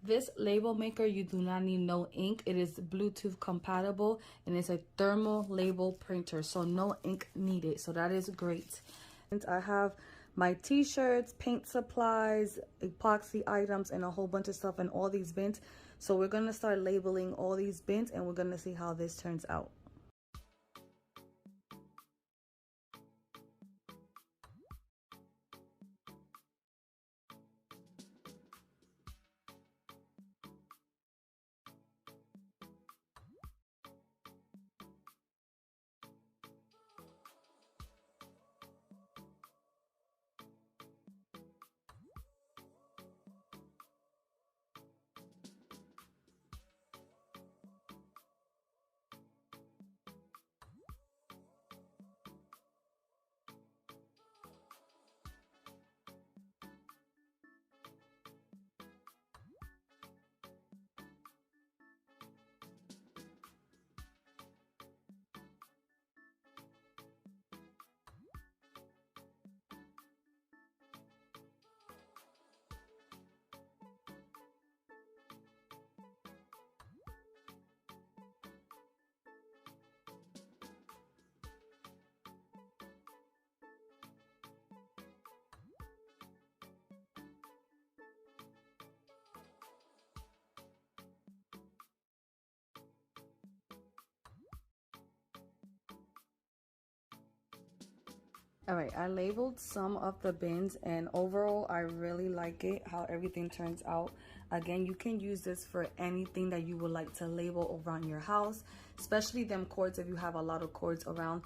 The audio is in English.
This label maker, you do not need no ink. It is Bluetooth compatible and it's a thermal label printer, so no ink needed. So that is great. And I have my t-shirts, paint supplies, epoxy items, and a whole bunch of stuff in all these bins. So we're gonna start labeling all these bins and we're gonna see how this turns out. All right, I labeled some of the bins and overall I really like it how everything turns out. Again, you can use this for anything that you would like to label around your house, especially them cords if you have a lot of cords around.